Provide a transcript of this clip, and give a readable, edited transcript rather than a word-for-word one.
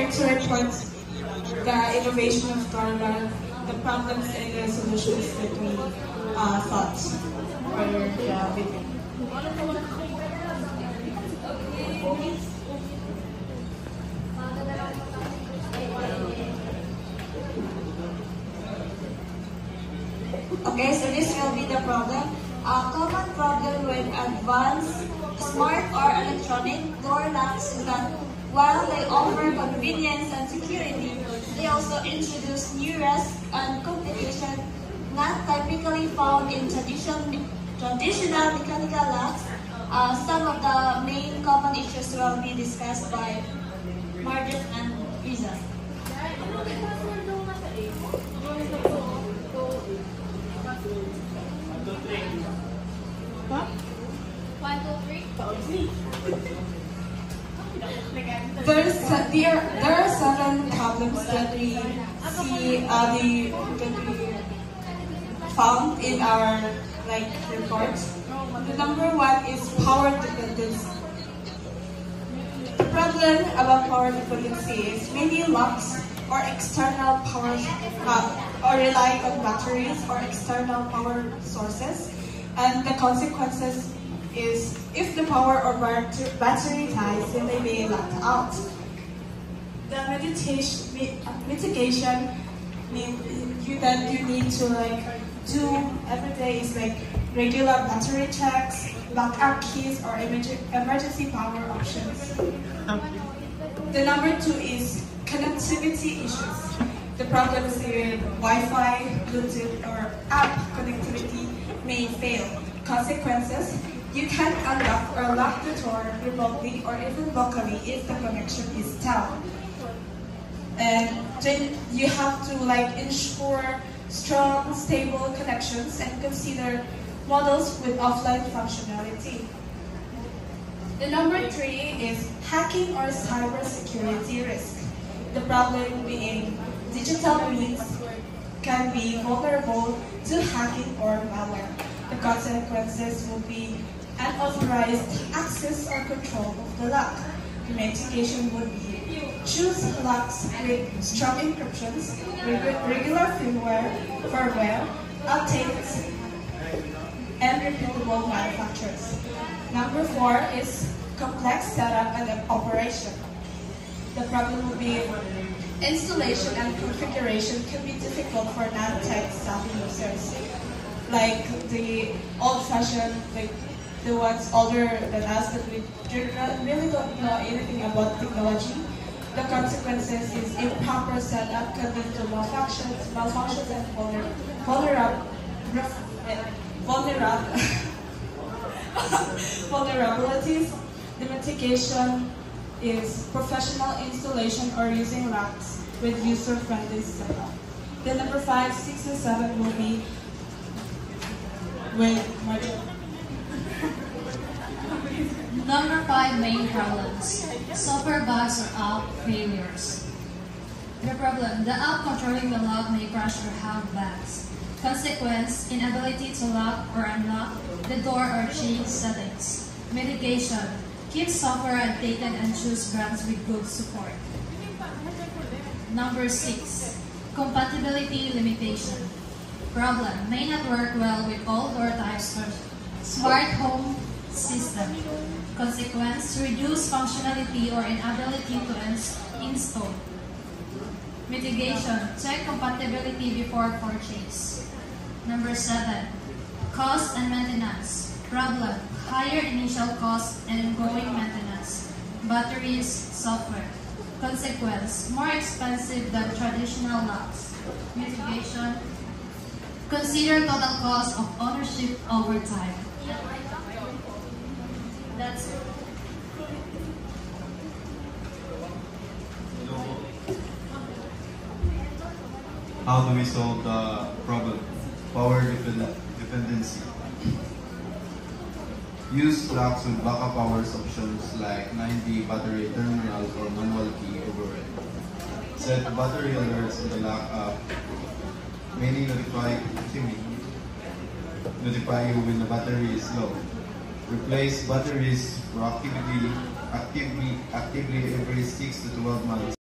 here to report the innovation of Carla, the problems and the solutions that we thought for the video. Okay, so this will be the problem. A common problem with advanced smart or electronic door locks is that while they offer convenience and security, they also introduce new risks and complications not typically found in traditional mechanical locks. Some of the main common issues will be discussed by Margaret and Riza. What? 1, 2, 3. There are 7 problems that we see that we found in our reports. The number 1 is power dependency. The problem about power dependency is many locks or external power or rely on batteries or external power sources, and the consequences is if the power or battery dies, then they may locked out. The mitigation that you need to do every day is regular battery checks, backup keys, or emergency power options. The number 2 is connectivity issues. The problems with Wi-Fi, Bluetooth, or app connectivity may fail. Consequences: you can unlock or lock the door remotely or even locally if the connection is down. And then you have to ensure strong, stable connections and consider models with offline functionality. The number 3 is hacking or cybersecurity risk. The problem being digital means can be vulnerable to hacking or malware. The consequences will be unauthorized access or control of the lock. The mitigation would be choose locks with strong encryptions, regular firmware, updates, and repeatable manufacturers. Number 4 is complex setup and operation. The problem will be installation and configuration can be difficult for non-tech savvy users. Like the old-fashioned, the ones older than us that we really don't know anything about technology. The consequences is improper setup can lead to malfunctions and vulnerabilities. The mitigation is professional installation or using racks with user-friendly setup. The number 5, 6, and 7 will be with Margaret. Number 5 main problems: software bugs or app failures. The problem: the app controlling the lock may crash or have bugs. Consequence: inability to lock or unlock the door or change settings. Mitigation: keep software updated and choose brands with good support. Number 6, compatibility limitation. Problem: may not work well with all door types or smart home system. Consequence: reduce functionality or inability to install. Mitigation: check compatibility before purchase. Number 7, cost and maintenance. Problem: higher initial cost and ongoing maintenance. Batteries, software. Consequence: more expensive than traditional locks. Mitigation: consider total cost of ownership over time. That's it. How do we solve the problem? Power dependency. Use locks with backup powers options like 9V battery terminal or manual key override. Set battery alerts in the lock app. Mainly notify you when the battery is low. Replace batteries proactively actively every 6 to 12 months.